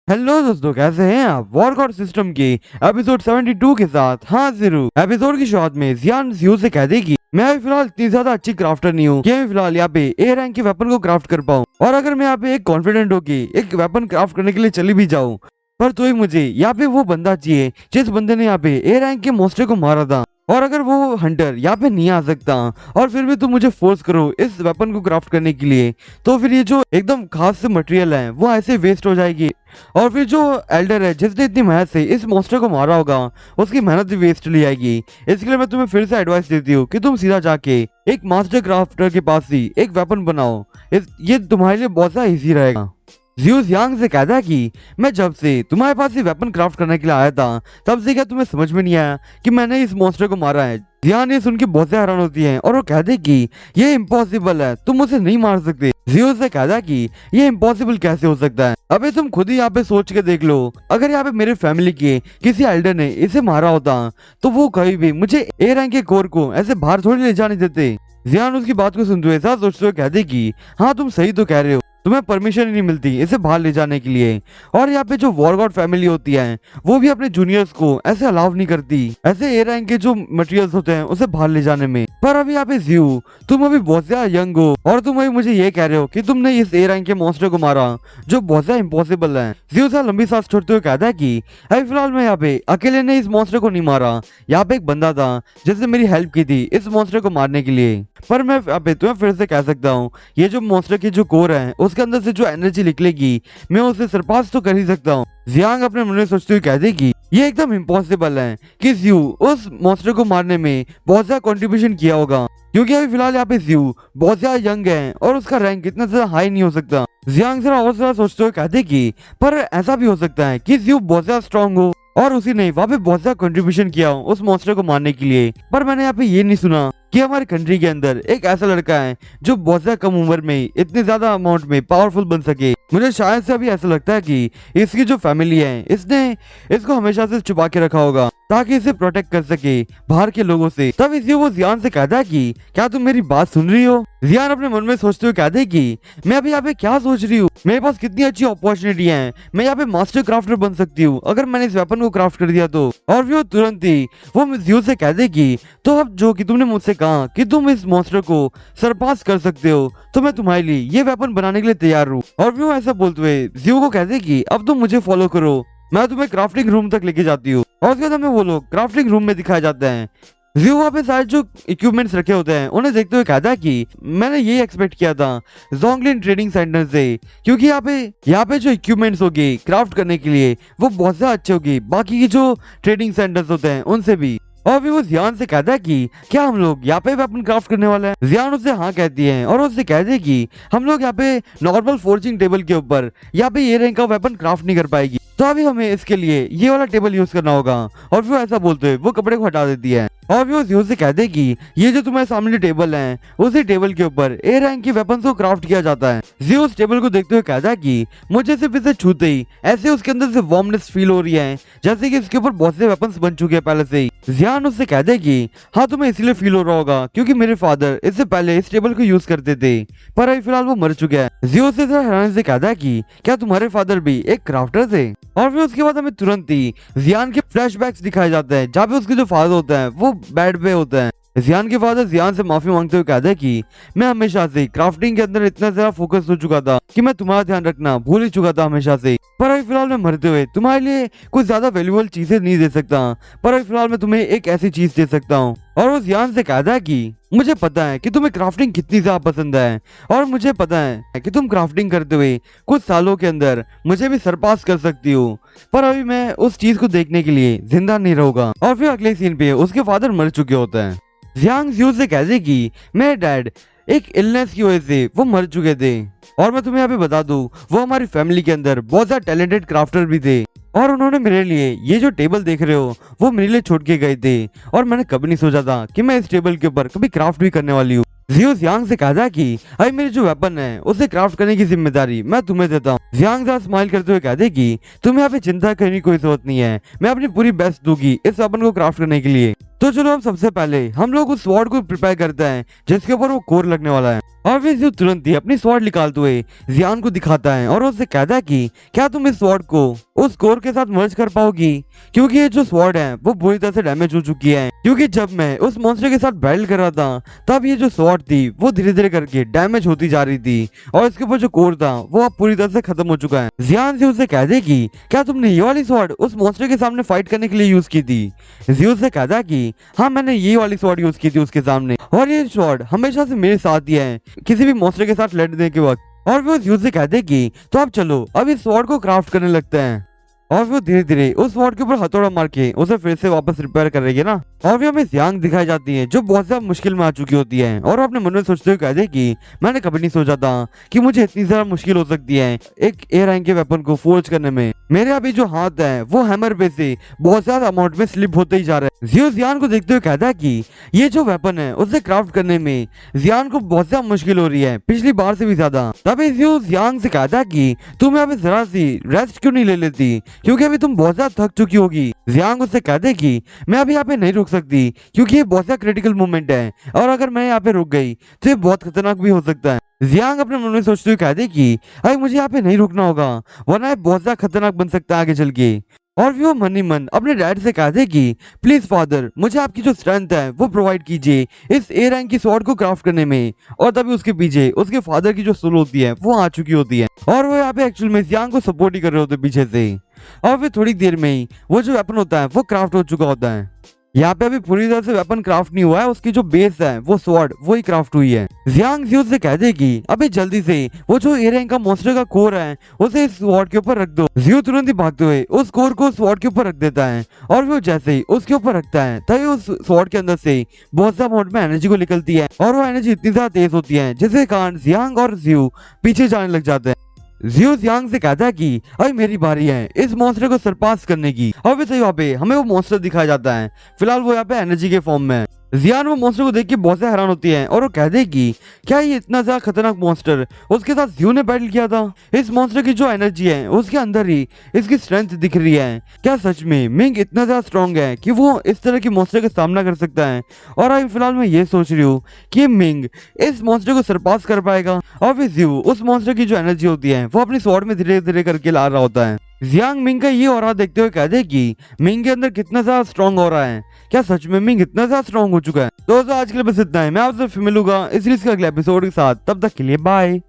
Hello दोस्तों, कैसे हैं आप? वॉर गॉड सिस्टम के एपिसोड 72 के साथ हाजिर हूँ। एपिसोड की शुरुआत में जियान जियो से कह देगी, मैं अभी फिलहाल इतनी ज्यादा अच्छी क्राफ्टर नहीं हूँ कि मैं फिलहाल यहाँ पे ए रैंक के वेपन को क्राफ्ट कर पाऊँ। और अगर मैं यहाँ पे एक कॉन्फिडेंट होके एक वेपन क्राफ्ट करने के लिए चली भी जाऊँ, पर तो ही मुझे यहाँ पे वो बंदा चाहिए जिस बंदे ने यहाँ पे ए रैंक के मोस्टर को मारा था। और अगर वो हंटर यहाँ पे नहीं आ सकता और फिर भी तुम मुझे फोर्स करो इस वेपन को क्राफ्ट करने के लिए, तो फिर ये जो एकदम खास से मटेरियल है वो ऐसे वेस्ट हो जाएगी। और फिर जो एल्डर है जिसने इतनी मेहनत से इस मॉन्स्टर को मारा होगा, उसकी मेहनत भी वेस्ट ली जाएगी। इसके लिए मैं तुम्हें फिर से एडवाइस देती हूँ कि तुम सीधा जाके एक मास्टर क्राफ्टर के पास ही एक वेपन बनाओ। ये तुम्हारे लिए बहुत ज़्यादा इजी रहेगा। जियूस यांग से कहता है कि मैं जब से तुम्हारे पास ये वेपन क्राफ्ट करने के लिए आया था, तब से क्या तुम्हें समझ में नहीं आया कि मैंने इस मॉन्स्टर को मारा है? जियान ये सुन के बहुत से हैरान होती है और वो कहते हैं कि ये इम्पॉसिबल है, तुम उसे नहीं मार सकते। जियूस से कहता है कि ये इम्पॉसिबल कैसे हो सकता है? अबे तुम खुद ही यहाँ पे सोच के देख लो, अगर यहाँ पे मेरे फैमिली के किसी एल्डर ने इसे मारा होता तो वो कभी भी मुझे ए रैंक के कोर को ऐसे बाहर थोड़ी ले जाने देते। जियान उसकी बात को सुनते हुए साथ सोचते हुए कहते कि हाँ, तुम सही तो कह रहे हो, तुम्हें परमिशन ही नहीं मिलती इसे बाहर ले जाने के लिए। और यहाँ पे जो वॉर गॉड फैमिली होती है वो भी अपने जूनियर्स को ऐसे अलाउ नहीं करती ऐसे ए रैंक के जो मटेरियल्स होते हैं उसे बाहर ले जाने में। पर अभी यहाँ पे जियो, तुम अभी बहुत ज्यादा यंग हो और तुम अभी मुझे ये कह रहे हो कि तुमने इस ए रैंक के मॉन्स्टर को मारा जो बहुत ज्यादा इम्पॉसिबल है। जियो सा लंबी सांस छोड़ते हुए कहता है कि अभी फिलहाल मैं यहाँ पे अकेले ने इस मॉन्स्टर को नहीं मारा, यहाँ पे एक बंदा था जिसने मेरी हेल्प की थी इस मॉन्स्टर को मारने के लिए। पर मैं अबे तुम्हें फिर से कह सकता हूँ, ये जो मॉन्स्टर की जो कोर है उसके अंदर से जो एनर्जी निकलेगी मैं उसे सरपास तो कर ही सकता हूँ। जियांग अपने मन में सोचते हुए कहते कि ये एकदम इम्पॉसिबल है कि जियो उस मॉन्स्टर को मारने में बहुत ज्यादा कंट्रीब्यूशन किया होगा, क्योंकि अभी फिलहाल यहाँ पे जियो बहुत ज्यादा यंग है और उसका रैंक इतना ज्यादा हाई नहीं हो सकता। जियांग जरा और ज्यादा सोचते हुए कहते कि पर ऐसा भी हो सकता है कि जियो बहुत ज्यादा स्ट्रॉन्ग हो और उसी ने वहाँ पे बहुत ज्यादा कंट्रीब्यूशन किया हो उस मॉन्स्टर को मारने के लिए। पर मैंने यहाँ पे ये नहीं सुना कि हमारे कंट्री के अंदर एक ऐसा लड़का है जो बहुत ज्यादा कम उम्र में इतने ज्यादा अमाउंट में पावरफुल बन सके। मुझे शायद से अभी ऐसा लगता है कि इसकी जो फैमिली है इसने इसको हमेशा से छुपा के रखा होगा ताकि इसे प्रोटेक्ट कर सके बाहर के लोगों से। तब इसलिए वो जियान से कहता है कि क्या तुम मेरी बात सुन रही हो? जियान अपने मन में सोचते हुए कहते हैं कि मैं अभी यहाँ पे क्या सोच रही हूँ, मेरे पास कितनी अच्छी अपॉर्चुनिटी है, मैं यहाँ पे मास्टर क्राफ्टर बन सकती हूँ अगर मैंने इस वेपन को क्राफ्ट कर दिया तो। और वो तुरंत ही वो जियो से कहते कि तो अब जो कि तुमने मुझसे कहा कि तुम इस मॉन्स्टर को सरपास कर सकते हो, तो मैं तुम्हारे लिए ये वेपन बनाने के लिए तैयार हूँ। और वो ऐसा बोलते हुए जियो को कहते कि अब तुम मुझे फॉलो करो, मैं तुम्हें क्राफ्टिंग रूम तक लेके जाती हूँ। और उसके बाद हमें वो लोग क्राफ्टिंग रूम में दिखाए जाते हैं। जियो वहाँ पे सारे जो इक्विपमेंट्स रखे होते हैं उन्हें देखते हुए कहता है कि मैंने ये एक्सपेक्ट किया था जोंगलिन ट्रेडिंग सेंटर से, क्योंकि यहाँ पे जो इक्विपमेंट्स होगी क्राफ्ट करने के लिए वो बहुत ज्यादा अच्छे होगी बाकी की जो ट्रेडिंग सेंटर्स होते हैं उनसे भी। और भी वो जियान से कहता है कि क्या हम लोग यहाँ पे वेपन क्राफ्ट करने वाले हैं? जियान उससे हाँ कहती है और उससे कहते हैं कि हम लोग यहाँ पे नॉर्मल फोर्जिंग टेबल के ऊपर यहाँ पे ये रैंक का वेपन क्राफ्ट नहीं कर पाएगी, तो अभी हमें इसके लिए ये वाला टेबल यूज करना होगा। और वो ऐसा बोलते हुए वो कपड़े को हटा देती है और वो जियो से कहते कि ये जो तुम्हारे सामने टेबल है उसी टेबल के ऊपर ए रैंक के वेपन को क्राफ्ट किया जाता है। जियो उस टेबल को देखते हुए कहता है कि मुझे सिर्फ इसे छूते ही ऐसे उसके अंदर से वार्मनेस फील हो रही है जैसे कि इसके ऊपर बहुत से वेपन्स बन चुके हैं पहले से ही। जियान उससे कहते हैं कि हाँ, तुम्हें इसलिए फील हो रहा होगा क्योंकि मेरे फादर इससे पहले इस टेबल को यूज करते थे, पर अभी फिलहाल वो मर चुके हैं। जियो से हैरानी से कहता है कि क्या तुम्हारे फादर भी एक क्राफ्टर थे? और फिर उसके बाद हमें तुरंत ही जियान के फ्लैशबैक्स दिखाए जाते हैं जहाँ पे उसके जो फादर होता है वो बेड पे होता है। जियान के फादर जियान से माफी मांगते हुए कहते हैं कि मैं हमेशा से क्राफ्टिंग के अंदर इतना ज्यादा फोकस हो चुका था कि मैं तुम्हारा ध्यान रखना भूल ही चुका था हमेशा से। पर अभी फिलहाल मैं मरते हुए तुम्हारे लिए कुछ ज्यादा वैल्यूएबल चीजें नहीं दे सकता, पर अभी फिलहाल मैं तुम्हें एक ऐसी चीज दे सकता हूँ। और वो जियान से कहता है कि मुझे पता है कि तुम्हें क्राफ्टिंग कितनी ज्यादा पसंद है और मुझे पता है कि तुम क्राफ्टिंग करते हुए कुछ सालों के अंदर मुझे भी सरपास कर सकती हो, पर अभी मैं उस चीज को देखने के लिए जिंदा नहीं रहूंगा। और फिर अगले सीन पे उसके फादर मर चुके होते हैं। जियांग जियो से कहते कि मेरे डैड एक इलनेस की वजह से वो मर चुके थे और मैं तुम्हें यहाँ पे बता दूं वो हमारी फैमिली के अंदर बहुत ज्यादा टैलेंटेड क्राफ्टर भी थे और उन्होंने मेरे लिए ये जो टेबल देख रहे हो वो मेरे लिए छोड़ के गए थे और मैंने कभी नहीं सोचा था कि मैं इस टेबल के ऊपर कभी क्राफ्ट भी करने वाली हूँ। जियो जियांग से कहता कि अरे मेरी जो वेपन है उसे क्राफ्ट करने की जिम्मेदारी मैं तुम्हें देता हूँ। जियांग जरा स्माइल करते हुए कहते कि तुम्हें यहाँ पे चिंता करने की कोई जरूरत नहीं है, मैं अपनी पूरी बेस्ट दूंगी इस वेपन को क्राफ्ट करने के लिए। तो चलो अब सबसे पहले हम लोग उस स्वॉर्ड को प्रिपेयर करते हैं जिसके ऊपर वो कोर लगने वाला है। और फिर जियो तुरंत ही अपनी स्वॉर्ड निकालते हुए जियान को दिखाता है और उससे कहता है कि क्या तुम इस स्वॉर्ड को उस कोर के साथ मर्ज कर पाओगी, क्योंकि ये जो स्वॉर्ड है वो बुरी तरह से डैमेज हो चुकी है। क्योंकि जब मैं उस मॉन्स्टर के साथ बैटल कर रहा था तब ये जो स्वॉर्ड थी वो धीरे धीरे करके डैमेज होती जा रही थी और इसके ऊपर जो कोर था वो अब पूरी तरह से खत्म हो चुका है। जियान से उसे कह दे कि क्या तुमने ये वाली स्वॉर्ड उस मॉन्स्टर के सामने फाइट करने के लिए यूज की थी। जियो से कहता कि हाँ मैंने ये वाली स्वॉर्ड यूज की थी उसके सामने, और ये स्वॉर्ड हमेशा से मेरे साथ ही है किसी भी मॉन्स्टर के साथ लड़ने के वक्त। और वो जियो से कहते कि तो अब चलो अब इस स्वॉर्ड को क्राफ्ट करने लगते हैं। और वो धीरे धीरे उस स्वॉर्ड के ऊपर हथौड़ा मार के उसे फिर से वापस रिपेयर करेगी ना। और भी हमें जियांग दिखाई जाती है जो बहुत ज्यादा मुश्किल में आ चुकी होती है और अपने मन में सोचते हुए कहते कि मैंने कभी नहीं सोचा था कि मुझे इतनी ज्यादा मुश्किल हो सकती है एक ए रैंक के वेपन को फोर्ज करने में। मेरे अभी जो हाथ है वो हैमर पे से बहुत ज्यादा अमाउंट में स्लिप होते ही जा रहा है। जियो जियान को देखते हुए कहता है कि ये जो वेपन है उसे क्राफ्ट करने में जियान को बहुत ज्यादा मुश्किल हो रही है, पिछली बार से भी ज्यादा। तभी जियो जियांग से कहता है कि तुम्हें अभी जरा सी रेस्ट क्यों नहीं ले लेती, क्योंकि अभी तुम बहुत ज्यादा थक चुकी होगी। जियांग उससे कहते कि मैं अभी यहाँ पे नहीं रुक सकती क्योंकि ये बहुत ज्यादा क्रिटिकल मोमेंट है और अगर मैं यहाँ पे रुक गई तो ये बहुत खतरनाक भी हो सकता है। जियांग अपने मन में सोचते हुए कहते कि अरे मुझे यहाँ पे नहीं रुकना होगा वरना ये बहुत ज्यादा खतरनाक बन सकता है आगे चल के। और वो मन ही मन अपने डैड से कहते कि प्लीज फादर मुझे आपकी जो स्ट्रेंथ है वो प्रोवाइड कीजिए इस ए रैंक की स्वॉर्ड को क्राफ्ट करने में। और तभी उसके पीछे उसके फादर की जो सोल होती है वो आ चुकी होती है और वो यहाँ पे एक्चुअल में जियांग को सपोर्ट ही कर रहे होते हैं पीछे से। और फिर थोड़ी देर में ही वो जो वेपन होता है वो क्राफ्ट हो चुका होता है। यहाँ पे अभी पूरी तरह से वेपन क्राफ्ट नहीं हुआ है, उसकी जो बेस है वो स्वॉर्ड वो ही क्राफ्ट हुई है। जियांग जियो से कह दे कि अभी जल्दी से वो जो ए रैंक का मॉन्स्टर का कोर है उसे इस स्वॉर्ड के ऊपर रख दो। जियो तुरंत ही भागते हुए उस कोर को स्वॉर्ड के ऊपर रख देता है और वो जैसे ही उसके ऊपर रखता है तभी उस स्वॉर्ड के अंदर से बहुत ज्यादा अमाउंट में एनर्जी को निकलती है और वो एनर्जी इतनी ज्यादा तेज होती है जिसके कारण जियांग और जियो पीछे जाने लग जाते हैं। जियो जियांग से कहता है कि अरे मेरी बारी है इस मॉन्स्टर को सरपास करने की। और फिर यहाँ पे हमें वो मॉन्स्टर दिखाया जाता है, फिलहाल वो यहाँ पे एनर्जी के फॉर्म में है। जियान वो मॉन्स्टर को देख के बहुत से हैरान होती है और वो कह देगी क्या ये इतना ज्यादा खतरनाक मॉन्स्टर उसके साथ जियो ने बैटल किया था। इस मॉन्स्टर की जो एनर्जी है उसके अंदर ही इसकी स्ट्रेंथ दिख रही है। क्या सच में मिंग इतना ज्यादा स्ट्रॉन्ग है कि वो इस तरह की मॉन्स्टर का सामना कर सकता है। और अभी फिलहाल मैं ये सोच रही हूँ कि मिंग इस मॉन्स्टर को सरपास कर पाएगा। और फिर जियो उस मॉन्स्टर की जो एनर्जी होती है वो अपनी स्वॉर्ड में धीरे धीरे करके ला रहा होता है। जियांग मिंग का ये ऑरा देखते हुए कह दे कि मिंग के अंदर कितना ज्यादा स्ट्रॉन्ग हो रहा है। क्या सच में मिंग इतना ज्यादा स्ट्रॉन्ग हो चुका है। दोस्तों आज के लिए बस इतना है, मैं आपसे फिर मिलूंगा इस सीरीज के अगले एपिसोड के साथ, तब तक के लिए बाय।